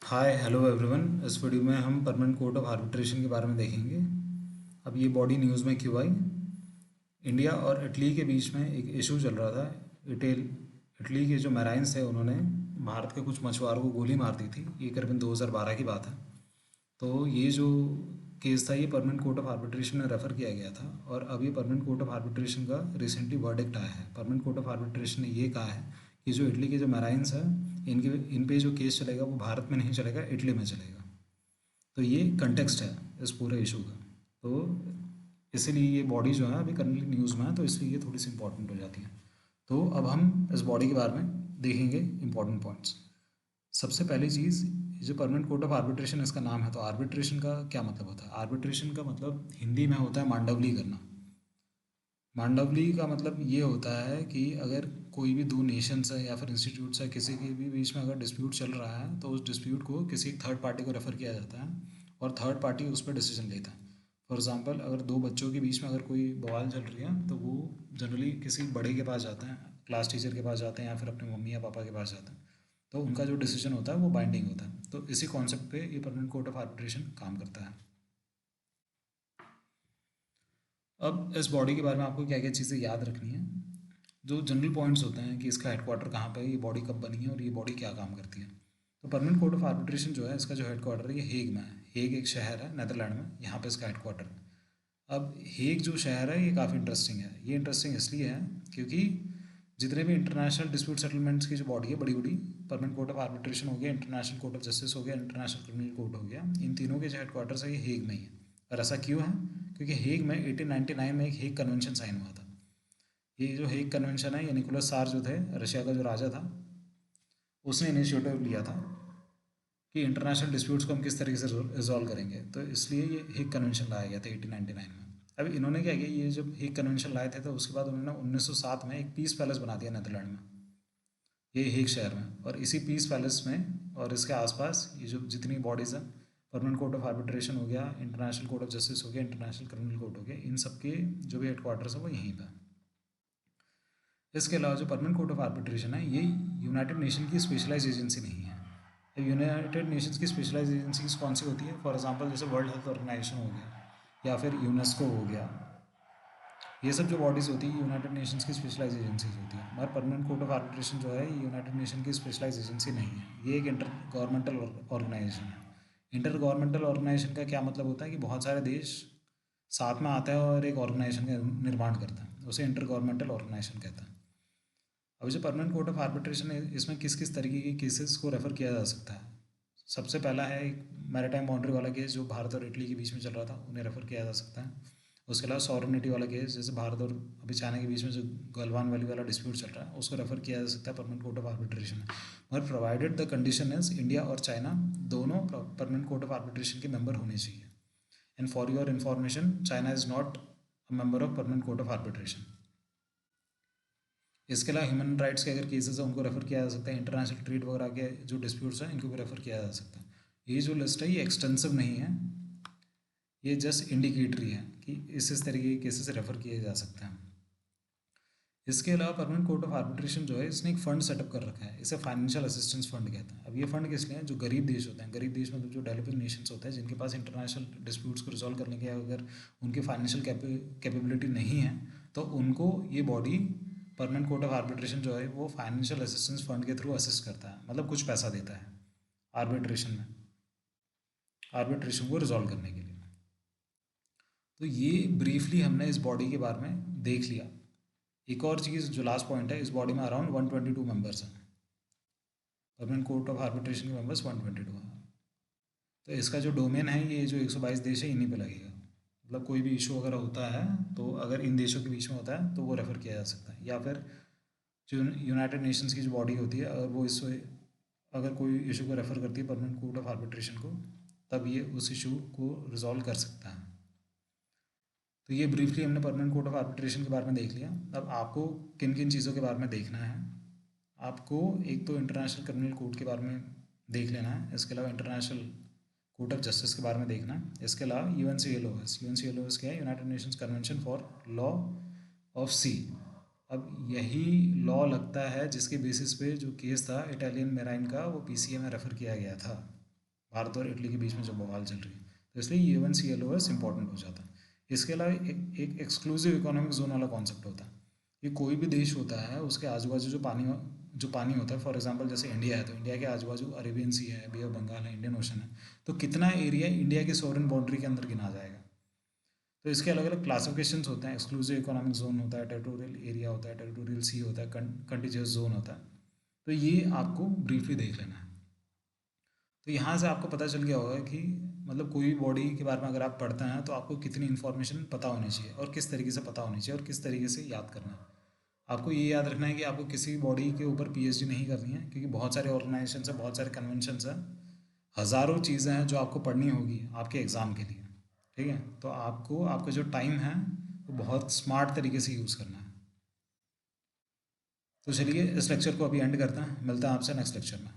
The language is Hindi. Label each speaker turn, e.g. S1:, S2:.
S1: Hi hello everyone. इस वीडियो में हम परमानेंट कोर्ट ऑफ आर्बिट्रेशन के बारे में देखेंगे। अब ये बॉडी न्यूज़ में क्यों आई? इंडिया और इटली के बीच में एक इशू चल रहा था। इटली के जो मैराइंस थे उन्होंने भारत के कुछ मछुआरों को गोली मार दी थी। ये करीबन 2012 की बात है। तो ये जो केस था ये परमानेंट कोर्ट ऑफ आर्बिट्रेशन में रेफ़र किया गया था और अब ये परमानेंट कोर्ट ऑफ आर्बिट्रेशन का रिसेंटली वर्डिक्ट आया है। परमानेंट कोर्ट ऑफ आर्बिट्रेशन ने ये कहा है कि जो इटली के जो मैराइंस हैं इन पे जो केस चलेगा वो भारत में नहीं चलेगा, इटली में चलेगा। तो ये कंटेक्स्ट है इस पूरे इशू का। तो इसीलिए ये बॉडी जो है अभी करंटली न्यूज़ में है, तो इसलिए ये थोड़ी सी इंपॉर्टेंट हो जाती है। तो अब हम इस बॉडी के बारे में देखेंगे इंपॉर्टेंट पॉइंट्स। सबसे पहली चीज़, जो परमानेंट कोर्ट ऑफ आर्बिट्रेशन इसका नाम है, तो आर्बिट्रेशन का क्या मतलब होता है? आर्बिट्रेशन का मतलब हिंदी में होता है मांडवली करना। मांडवली का मतलब ये होता है कि अगर कोई भी दो नेशंस है या फिर इंस्टीट्यूट्स है, किसी के भी बीच में अगर डिस्प्यूट चल रहा है तो उस डिस्प्यूट को किसी थर्ड पार्टी को रेफ़र किया जाता है और थर्ड पार्टी उस पर डिसीजन लेता है। फॉर एग्ज़ाम्पल, अगर दो बच्चों के बीच में अगर कोई बवाल चल रही है तो वो जनरली किसी बड़े के पास जाते हैं, क्लास टीचर के पास जाते हैं या फिर अपने मम्मी या पापा के पास जाते हैं। तो उनका जो डिसीजन होता है वो बाइंडिंग होता है। तो इसी कॉन्सेप्ट पे ये परमानेंट कोर्ट ऑफ आर्बिट्रेशन काम करता है। अब इस बॉडी के बारे में आपको क्या क्या चीज़ें याद रखनी है। जो जनरल पॉइंट्स होते हैं कि इसका हेडक्वार्टर कहाँ पे है, ये बॉडी कब बनी है और ये बॉडी क्या काम करती है। तो परमानेंट कोर्ट ऑफ आर्बिट्रेशन जो है इसका जो हेडक्वार्टर है ये हेग में है। हेग एक शहर है नेदरलैंड में, यहाँ पे इसका हेडक्वार्टर है। अब हेग जो शहर है ये काफ़ी इंटरेस्टिंग है। ये इंटरेस्टिंग इसलिए है क्योंकि जितने भी इंटरनेशनल डिस्प्यूट सेटलमेंट्स की जो बॉडी है बड़ी बड़ी, परमानेंट कोर्ट ऑफ आर्बिट्रेशन हो गया, इंटरनेशनल कोर्ट ऑफ जस्टिस हो गया, इंटरनेशनल क्रिमिनल कोर्ट हो गया, इन तीनों के जो हेडक्वार्टर्स है ये हेग में ही है। और ऐसा क्यों है? क्योंकि हेग में 1899 में एक हेग कन्वेंशन साइन हुआ था। ये जो हेग कन्वेंशन है ये निकोलस सार जो थे, रशिया का जो राजा था, उसने इनिशिएटिव लिया था कि इंटरनेशनल डिस्प्यूट्स को हम किस तरीके से रिजॉल्व करेंगे। तो इसलिए ये हेग कन्वेंशन लाया गया था 1899 में। अब इन्होंने क्या किया, ये जब हेग कन्वेंशन लाए थे तो उसके बाद उन्होंने 1907 में एक पीस पैलेस बना दिया नेदरलैंड में, ये हेग शहर में। और इसी पीस पैलेस में और इसके आसपास ये जो जितनी बॉडीज़ हैं, परमानेंट कोर्ट ऑफ आर्बिट्रेशन हो गया, इंटरनेशनल कोर्ट ऑफ जस्टिस हो गया, इंटरनेशनल क्रिमिनल कोर्ट हो गया, इन सब के जो भी हेडक्वार्टर्स है वो यहीं पर। इसके अलावा जो परमानेंट कोर्ट ऑफ आर्बिट्रेशन है ये यूनाइटेड नेशन की स्पेशलाइज एजेंसी नहीं है। यूनाइटेड नेशंस की स्पेशलाइज एजेंसीज कौन सी होती है? फॉर एग्जांपल जैसे वर्ल्ड हेल्थ ऑर्गेनाइजेशन हो गया या फिर यूनेस्को हो गया। ये सब जो बॉडीज़ होती है यूनाइटेड नेशंस की स्पेशलाइज एजेंसीज होती है। मगर परमानेंट कोर्ट ऑफ आर्बिट्रेशन जो है ये यूनाइटेड नेशन की स्पेशलाइज एजेंसी नहीं है, ये एक इंटर गवर्नमेंटल ऑर्गेनाइजेशन है। इंटर गवर्नमेंटल ऑर्गेनाइजेशन का क्या मतलब होता है कि बहुत सारे देश साथ में आते हैं और एक ऑर्गेनाइजेशन का निर्माण करते हैं, उसे इंटर गवर्नमेंटल ऑर्गेनाइजेशन कहता है। अभी जो परमानेंट कोर्ट ऑफ आर्बिट्रेशन है इसमें किस किस तरीके के केसेस को रेफ़र किया जा सकता है। सबसे पहला है एक मैरीटाइम बाउंड्री वाला केस जो भारत और इटली के बीच में चल रहा था, उन्हें रेफ़र किया जा सकता है। उसके अलावा सॉवरेनिटी वाला केस, जैसे भारत और अभी चाइना के बीच में जो गलवान वैली वाला डिस्प्यूट चल रहा है, उसको रेफ़र किया जा सकता है परमानेंट कोर्ट ऑफ आर्बिट्रेशन में। मगर provided the condition is India और चाइना दोनों परमानेंट कोर्ट ऑफ आर्बिट्रेशन के मेंबर होने चाहिए। And for your information, China is not a member of permanent court of arbitration. इसके अलावा ह्यूमन राइट्स के अगर केसेस हैं उनको रेफ़र किया जा सकता है। इंटरनेशनल ट्रेड वगैरह के जो डिस्प्यूट्स हैं इनको भी रेफ़र किया जा सकता है। ये जो लिस्ट है ये एक्सटेंसिव नहीं है, ये जस्ट इंडिकेटरी है कि इस तरीके के केसेस रेफ़र किए जा सकते हैं। इसके अलावा परमानेंट कोर्ट ऑफ आर्बिट्रेशन जो है इसने एक फ़ंड सेटअप कर रखा है, इसे फाइनेंशियल असिस्टेंस फंड कहते हैं। अब ये फ़ंड किस लिए है? जो गरीब देश होते हैं, गरीब देश मतलब जो डेवलपिंग नेशंस होते हैं जिनके पास इंटरनेशनल डिस्प्यूट्स को रिजॉल्व करने के अगर उनकी फाइनेंशियल कैपेबिलिटी नहीं है तो उनको ये body permanent court of arbitration जो है वो फाइनेंशियल असिस्टेंस फंड के थ्रू असिस्ट करता है, मतलब कुछ पैसा देता है आर्बिट्रेशन में, आर्बिट्रेशन को रिजॉल्व करने के लिए। तो ये ब्रीफली हमने इस बॉडी के बारे में देख लिया। एक और चीज़ जो लास्ट पॉइंट है, इस बॉडी में अराउंड 122 मेंबर्स हैं। परमानेंट कोर्ट ऑफ आर्बिट्रेशन के मेंबर्स 122 हैं। तो इसका जो डोमेन है ये जो 122 देश है इन्हीं पे लगेगा। मतलब कोई भी इशू अगर होता है तो अगर इन देशों के बीच में होता है तो वो रेफ़र किया जा सकता है, या फिर जो यूनाइटेड नेशंस की जो बॉडी होती है अगर वो इस अगर कोई इशू को रेफ़र करती है परमानेंट कोर्ट ऑफ आर्बिट्रेशन को, तब ये उस इशू को रिजॉल्व कर सकता है। तो ये ब्रीफली हमने परमानेंट कोर्ट ऑफ आर्बिट्रेशन के बारे में देख लिया। अब आपको किन किन चीज़ों के बारे में देखना है, आपको एक तो इंटरनेशनल क्रिमिनल कोर्ट के बारे में देख लेना है। इसके अलावा इंटरनेशनल कोर्ट ऑफ जस्टिस के बारे में देखना है। इसके अलावा यूएनसीएलओएस क्या है? United Nations Convention for law of sea. अब यही लॉ लगता है जिसके बेसिस पे जो केस था इटालियन मेराइन का वो पीसीए में रेफ़र किया गया था। भारत और इटली के बीच में जो बवाल चल रही है, तो इसलिए UNCLOS इंपॉर्टेंट हो जाता है। इसके अलावा एक एक्सक्लूसिव इकोनॉमिक जोन वाला कॉन्सेप्ट होता है। ये कोई भी देश होता है उसके आजू बाजू जो पानी होता है, फॉर एग्जांपल जैसे इंडिया है तो इंडिया के आजू बाजू अरेबियन सी है, बे ऑफ बंगाल है, इंडियन ओशन है, तो कितना एरिया इंडिया की सॉवरेन बाउंड्री के अंदर गिना जाएगा। तो इसके अलग अलग क्लासिफिकेशंस होते हैं। एक्सक्लूसिव इकोनॉमिक जोन होता है, टेरिटोरियल एरिया होता है, टेरिटोरियल सी होता है, कंटिजियस जोन होता है। तो ये आपको ब्रीफली देख लेना है। तो यहाँ से आपको पता चल गया होगा कि मतलब कोई भी बॉडी के बारे में अगर आप पढ़ते हैं तो आपको कितनी इन्फॉर्मेशन पता होनी चाहिए और किस तरीके से पता होनी चाहिए और किस तरीके से याद करना है। आपको ये याद रखना है कि आपको किसी बॉडी के ऊपर PhD नहीं करनी है, क्योंकि बहुत सारे ऑर्गेनाइजेशन हैं, बहुत सारे कन्वेंशंस हैं, हज़ारों चीज़ें हैं जो आपको पढ़नी होगी आपके एग्ज़ाम के लिए। ठीक है, तो आपको आपका जो टाइम है वो बहुत स्मार्ट तरीके से यूज़ करना है। तो चलिए इस लेक्चर को अभी एंड करते हैं, मिलते हैं आपसे नेक्स्ट लेक्चर में।